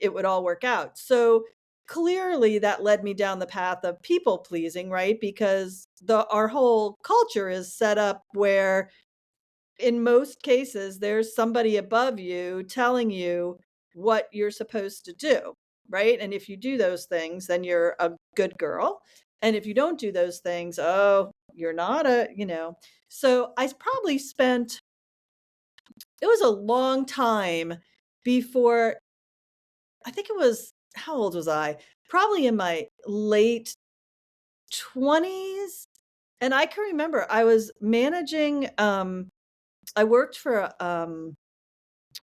it would all work out. So clearly that led me down the path of people pleasing, right? Because the our whole culture is set up where in most cases there's somebody above you telling you what you're supposed to do, right? And if you do those things, then you're a good girl. And if you don't do those things, oh, you're not so I probably spent, it was a long time before, I think it was, how old was I? Probably in my late 20s. And I can remember I was managing, I worked for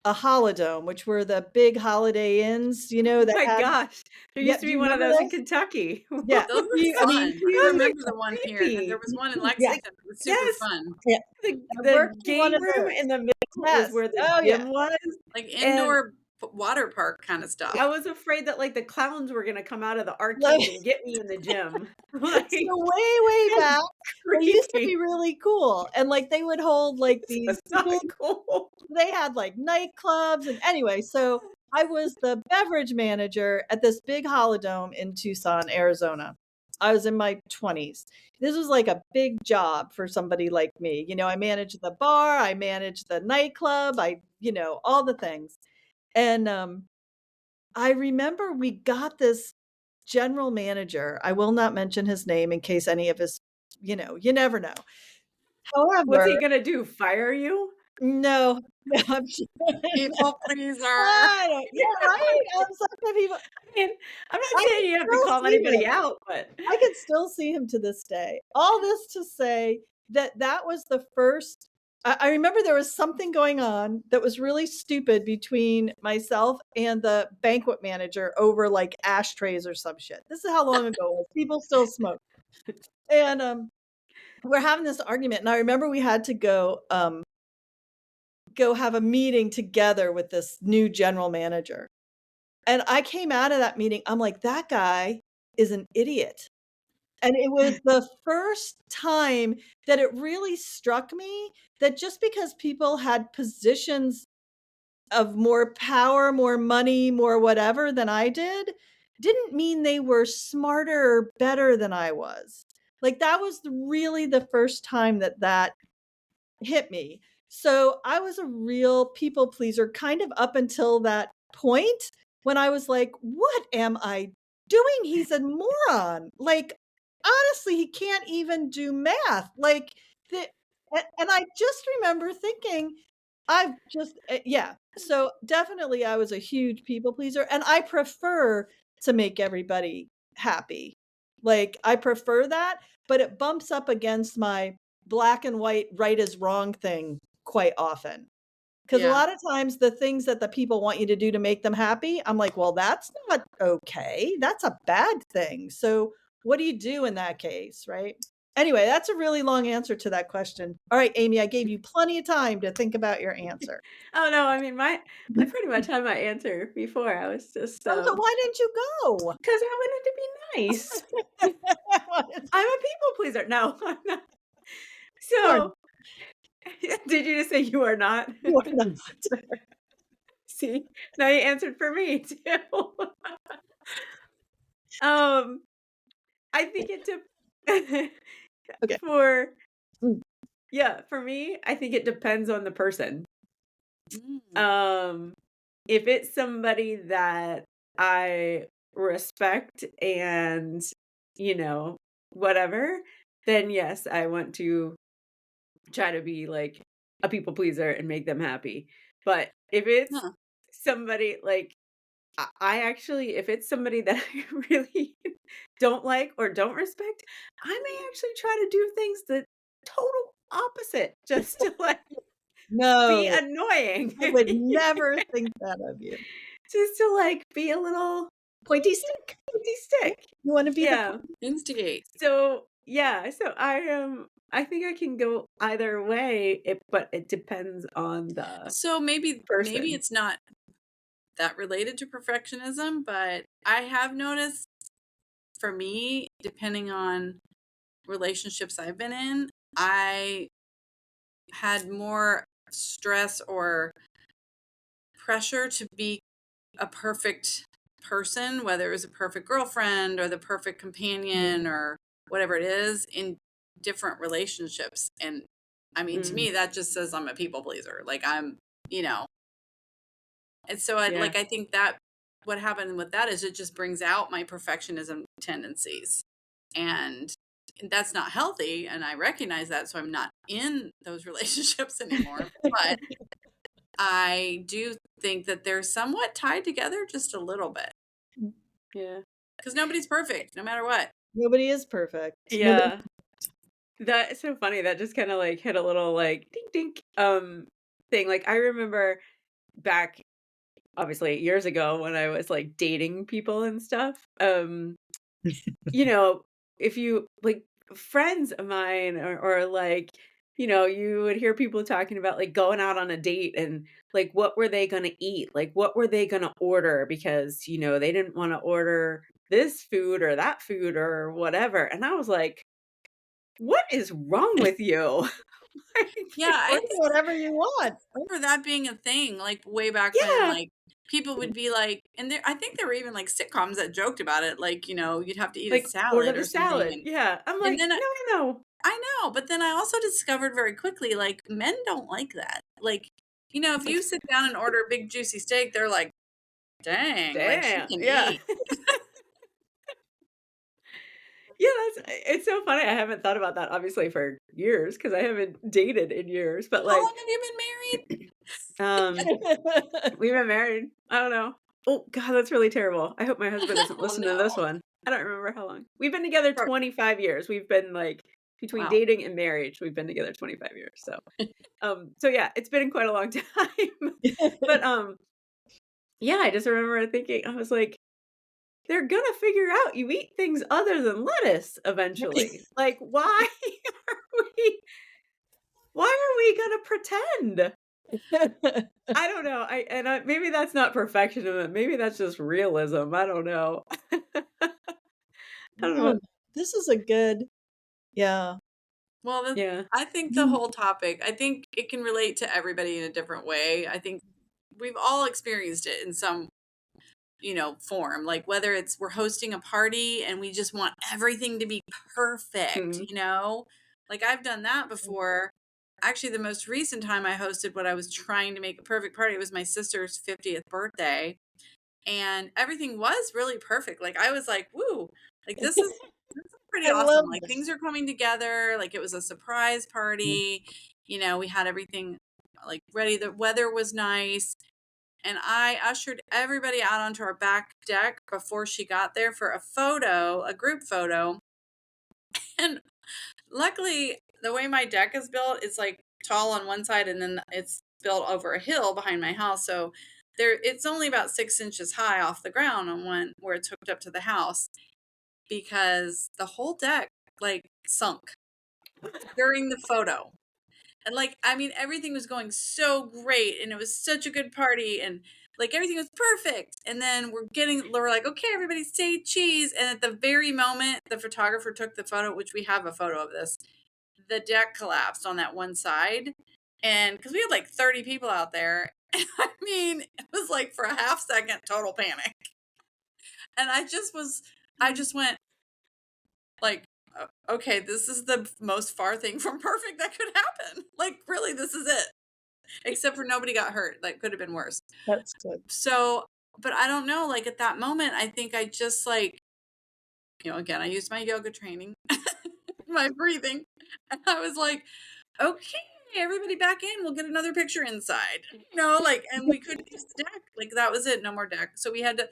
a holidome, which were the big Holiday Inns, Oh that my had, gosh. There yeah, used to do be you one of remember those in those? Kentucky. Yeah. Those were I mean, fun. I Those huge. remember are the one here, and there creepy. was one in Yes. Lexington. It was super Yes. fun. Yeah. I The worked for one game of room those. in the middle is Yes. where the Oh, yeah. gym was, Like and indoor water park kind of I stuff. was afraid that, like, the clowns were gonna come out of the Like, arcade and get me in the gym. Like, so way it's back, they used to be creepy. really cool, and, like, they would hold, like, This these was not big, cool. they had, like, nightclubs, and anyway, so I was the beverage manager at this big holidome in Tucson, Arizona. I was in my 20s. This was like a big job for somebody like me. I managed the bar, I managed the nightclub, all the things. And I remember we got this general manager. I will not mention his name in case any of his, you never know. What's However, he gonna do, fire you? no, no, I'm sure. People pleaser. I don't, yeah, right. Some people. I mean, I'm not I can saying you have to still call see anybody him. out, but I can still see him to this day. All this to say that that was the first. I remember there was something going on that was really stupid between myself and the banquet manager over like ashtrays or some shit. This is how long ago it was. People still smoke. And we're having this argument. And I remember we had to go have a meeting together with this new general manager. And I came out of that meeting, I'm like, that guy is an idiot. And it was the first time that it really struck me that just because people had positions of more power, more money, more whatever than I didn't mean they were smarter or better than I was. Like that was really the first time that that hit me. So I was a real people pleaser kind of up until that point when I was like, what am I doing? He's a moron. Like, honestly, he can't even do math. Like, and I just remember thinking, I've just yeah. So definitely I was a huge people pleaser, and I prefer to make everybody happy. Like, I prefer that, but it bumps up against my black and white, right is wrong thing quite often. Because a Yeah. lot of times the things that the people want you to do to make them happy, I'm like, well, that's not okay. That's a bad thing. So what do you do in that case, right? Anyway, that's a really long answer to that question. All right, Amy, I gave you plenty of time to think about your answer. Oh no, I mean I pretty much had my answer before. I was just Oh, so why didn't you go? because I wanted to be nice. I'm a people pleaser. No, I'm not. You are, So did you just say you are not? you are not. See, now you answered for me too. um, I think it Okay. for Mm. yeah, for me, I think it depends on the person. Mm. If it's somebody that I respect and, you know, whatever, then yes, I want to try to be like a people pleaser and make them happy. But if it's Huh. somebody like I actually, if it's somebody that I really don't like or don't respect, I may actually try to do things the total opposite just to like be No, annoying. I would never think that of you. Just to like be a little Pointy stick. pointy stick. You want to be the Yeah. Instigate. So yeah, so I think I can go either way, but it depends on the So maybe person. it's not that related to perfectionism, but I have noticed for me, depending on relationships I've been in, I had more stress or pressure to be a perfect person, whether it was a perfect girlfriend or the perfect companion or whatever it is in different relationships. And I mean, to Mm, me, that just says I'm a people pleaser. Like I'm, you know, and so I yeah. like, I think that what happened with that is it just brings out my perfectionism tendencies. And that's not healthy. And I recognize that. So I'm not in those relationships anymore. But I do think that they're somewhat tied together just a little bit Yeah. because nobody's perfect, no matter what. Nobody is perfect. Nobody. Yeah. That's so funny. That just kind of like hit a little like dink dink thing. Like I remember back obviously years ago when I was like dating people and stuff. You know, if you like friends of mine or like, you know, you would hear people talking about like going out on a date and like what were they going to eat? Like what were they going to order because, you know, they didn't want to order this food or that food or whatever. And I was like, what is wrong with you? Yeah, Like, I Order think whatever you want. for that being a thing, like way back when, yeah, like people would be like, and there, I think there were even like sitcoms that joked about it, like you'd have to eat a like order salad the or something, salad. Yeah. I'm and like, then no, no, no. I know, but then I also discovered very quickly, like men don't like that. Like, if you sit down and order a big juicy steak, they're like, dang, like she Damn. can Yeah. eat. Yeah, it's so funny. I haven't thought about that obviously for years because I haven't dated in years, but How like long have you been married? um we've been married. I don't know. Oh god, that's really terrible. I hope my husband doesn't Oh listen to this no. one. I don't remember how long. We've been together 25 years. We've been like between Wow. dating and marriage, we've been together 25 years. So yeah, it's been quite a long time. But yeah, I just remember thinking I was like they're gonna figure out you eat things other than lettuce eventually. Like, are we why are we gonna pretend? I don't know. Maybe that's not perfectionism. Maybe that's just realism. I don't know. I don't Oh, know. this is a good, yeah. Well, Yeah. I think the whole topic, I think it can relate to everybody in a different way. I think we've all experienced it in some, form. Like whether it's we're hosting a party and we just want everything to be perfect, Mhm. Like I've done that before. Actually, the most recent time I hosted what I was trying to make a perfect party, it was my sister's 50th birthday. And everything was really perfect. Like I was like, "Woo, like this is pretty I love awesome. Like this. things are coming together. Like it was a surprise party. We had everything like ready. The weather was nice. And I ushered everybody out onto our back deck before she got there for a group photo. And luckily, the way my deck is built, it's like tall on one side and then it's built over a hill behind my house. So it's only about 6 inches high off the ground on one where it's hooked up to the house, because the whole deck like sunk during the photo. And like, I mean, everything was going so great and it was such a good party and like everything was perfect. And then we're like, okay, everybody say cheese. And at the very moment the photographer took the photo, which we have a photo of this, the deck collapsed on that one side. And because we had like 30 people out there, I mean, it was like for a half second, total panic. And I just went like, okay, this is the most far thing from perfect that could happen. Like, really, this is it. Except for nobody got hurt. That could have been worse. That's good. So, but I don't know. Like at that moment, I think I just like, again, I used my yoga training, my breathing. And I was like, okay, everybody back in. We'll get another picture inside. And we couldn't use the deck. Like that was it. No more deck. So we had to,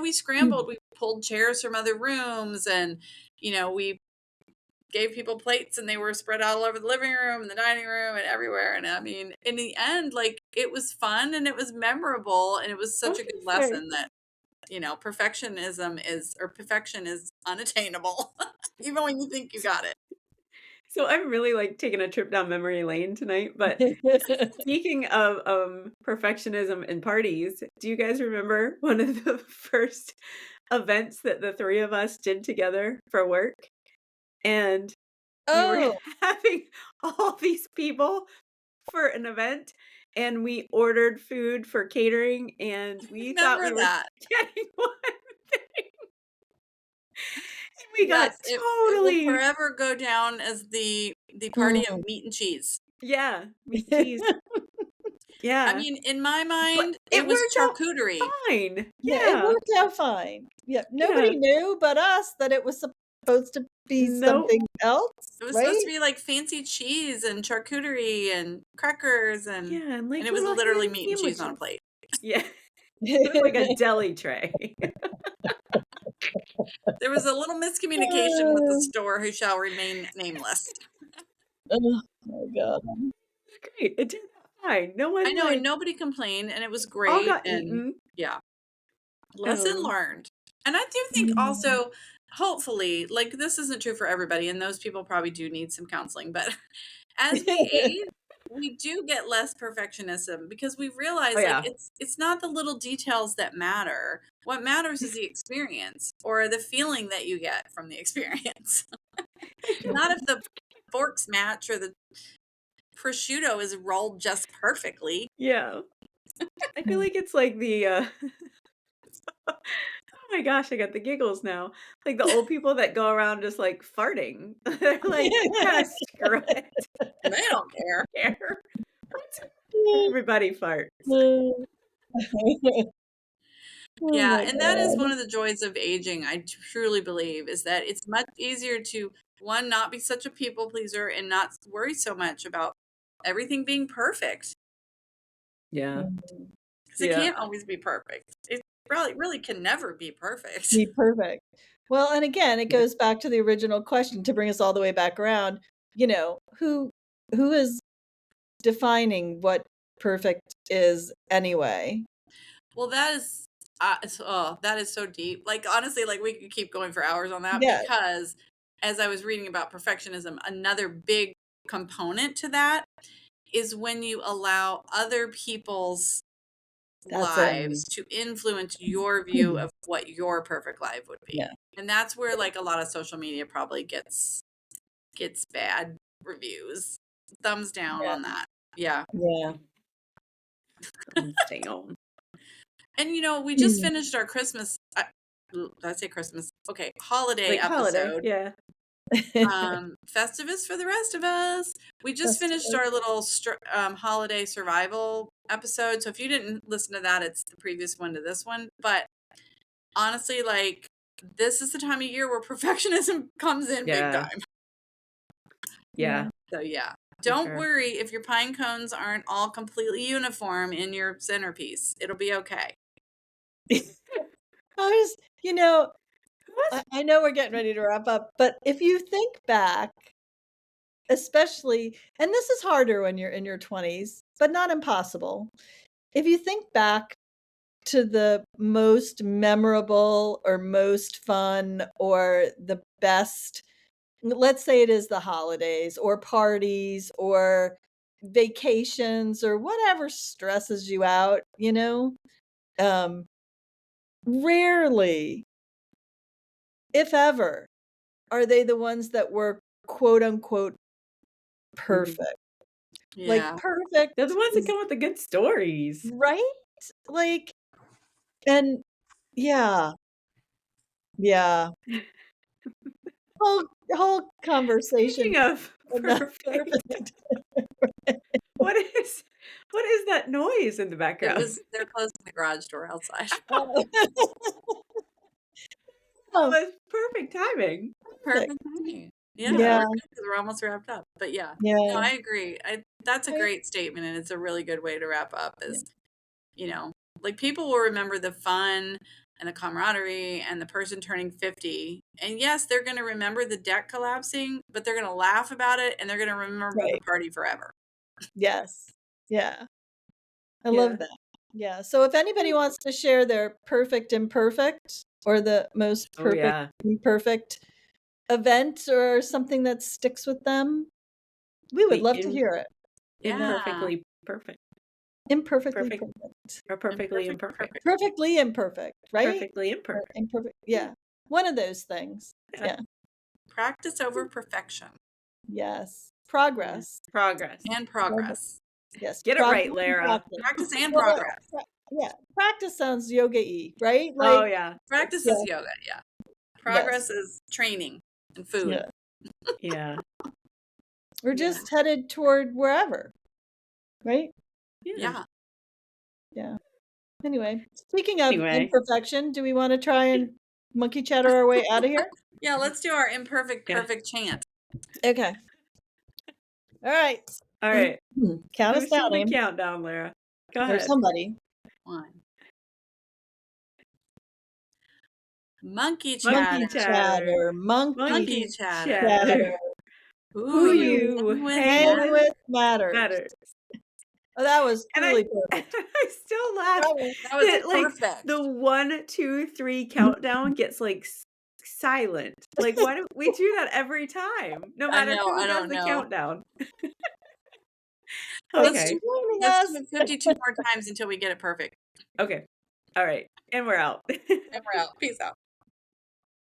we scrambled. We pulled chairs from other rooms and, we gave people plates and they were spread out all over the living room and the dining room and everywhere. And I mean, in the end, like it was fun and it was memorable and it was such a good lesson that, perfection is unattainable, even when you think you got it. So I'm really like taking a trip down memory lane tonight. But speaking of perfectionism and parties, do you guys remember one of the first events that the three of us did together for work? And we were having all these people for an event, and we ordered food for catering, and we thought we were getting one thing. And we got totally. It will forever go down as the party of meat and cheese. Yeah, meat and cheese. Yeah. I mean, in my mind, it was charcuterie. Fine. Yeah, it worked out fine. Yeah, nobody knew but us that it was supposed to be something else. It was supposed to be like fancy cheese and charcuterie and crackers and and it was literally meat and cheese on a plate. Yeah. It was like a deli tray. There was a little miscommunication with the store who shall remain nameless. Oh my God. Great. It did fine. No one. I know, and nobody complained, and it was great. All got eaten. Yeah. Lesson learned. And I do think also, hopefully, like this isn't true for everybody, and those people probably do need some counseling, but as we age, we do get less perfectionism because we realize like it's not the little details that matter. What matters is the experience or the feeling that you get from the experience. Not if the forks match or the prosciutto is rolled just perfectly. Yeah. I feel like it's like the oh my gosh, I got the giggles now. Like the old people that go around just like farting. They're like, screw it. They don't care. Everybody farts. Yeah, and that is one of the joys of aging, I truly believe, is that it's much easier to, one, not be such a people pleaser and not worry so much about everything being perfect. Yeah. Because it can't always be perfect. It really can never be perfect. Be perfect. Well, and again, it goes back to the original question to bring us all the way back around. Who is defining what perfect is anyway? Well, that is so deep. Like honestly, like we could keep going for hours on that because as I was reading about perfectionism, another big component to that is when you allow other people's lives to influence your view of what your perfect life would be. Yeah. And that's where like a lot of social media probably gets bad reviews. Thumbs down on that. Yeah. Yeah. Thumbs down. And we just finished our Christmas. Did I say Christmas? Okay, holiday episode. Yeah. Festivus for the rest of us. We just finished our little holiday survival episode. So if you didn't listen to that, it's the previous one to this one. But honestly, like this is the time of year where perfectionism comes in big time. Yeah. So yeah. Don't sure. worry if your pine cones aren't all completely uniform in your centerpiece. It'll be okay. I know we're getting ready to wrap up, but if you think back, especially, and this is harder when you're in your 20s, but not impossible. If you think back to the most memorable or most fun or the best, let's say it is the holidays or parties or vacations or whatever stresses you out, um, rarely, if ever, are they the ones that were quote unquote perfect. Like Yeah. perfect They're the ones that is come with the good stories. right? Like, and yeah, yeah. Whole conversation Speaking of about perfect, perfect. what is that noise in the background? They're closing the garage door outside. Oh, Oh, it's perfect timing. perfect. Perfect timing. Yeah, Yeah, we're good 'cause we're almost wrapped up. But yeah, no, yeah. I agree. That's a Right? great statement, and it's a really good way to wrap up. Yeah. Is like people will remember the fun and the camaraderie and the person turning 50. And yes, they're going to remember the deck collapsing, but they're going to laugh about it and they're going to remember the Right. party forever. Yes. Yeah. I Yeah. love that. Yeah. So if anybody wants to share their perfect imperfect or the most Oh perfect yeah. imperfect event or something that sticks with them, we would The love to hear it. Yeah. imperfectly perfect. Imperfectly Perfect. perfect. Or perfectly imperfect. Perfectly imperfect, right? Perfectly Or imperfect. imperfect. Yeah. One of those things. Yeah. Yeah. Practice over perfection Yes. Progress. Progress. and progress. Yes. Get it Progress right, and Lara. practice. Practice and Well, progress. yeah. Practice sounds yoga-y, right? Oh Like, yeah. Practice yeah. is yoga. Yeah. Yes. Progress is training and food. Yeah. Yeah. We're Yeah. just headed toward wherever, right? Yeah. Yeah. Yeah. Anyway, speaking of Anyway. imperfection, do we want to try and monkey chatter our way out of here? Yeah. Let's do our imperfect, Yeah. perfect chant. Okay. All right. All right. Count us Who's down, doing Aim. the countdown, Lara? Go Or ahead. somebody. One. Monkey Monkey chatter. chatter. Monkey Monkey chatter. chatter. Who you hang hang with matters. Matters. Oh, that was And truly I perfect. still laugh That was that like perfect. the 1, 2, 3 countdown gets like silent. Like why do we do that every time? No matter I know, who I does don't the know. countdown. Let's Okay. Joining let's us. do it 52 more times until we get it perfect. Okay. All right. And we're out. And we're out. Peace out.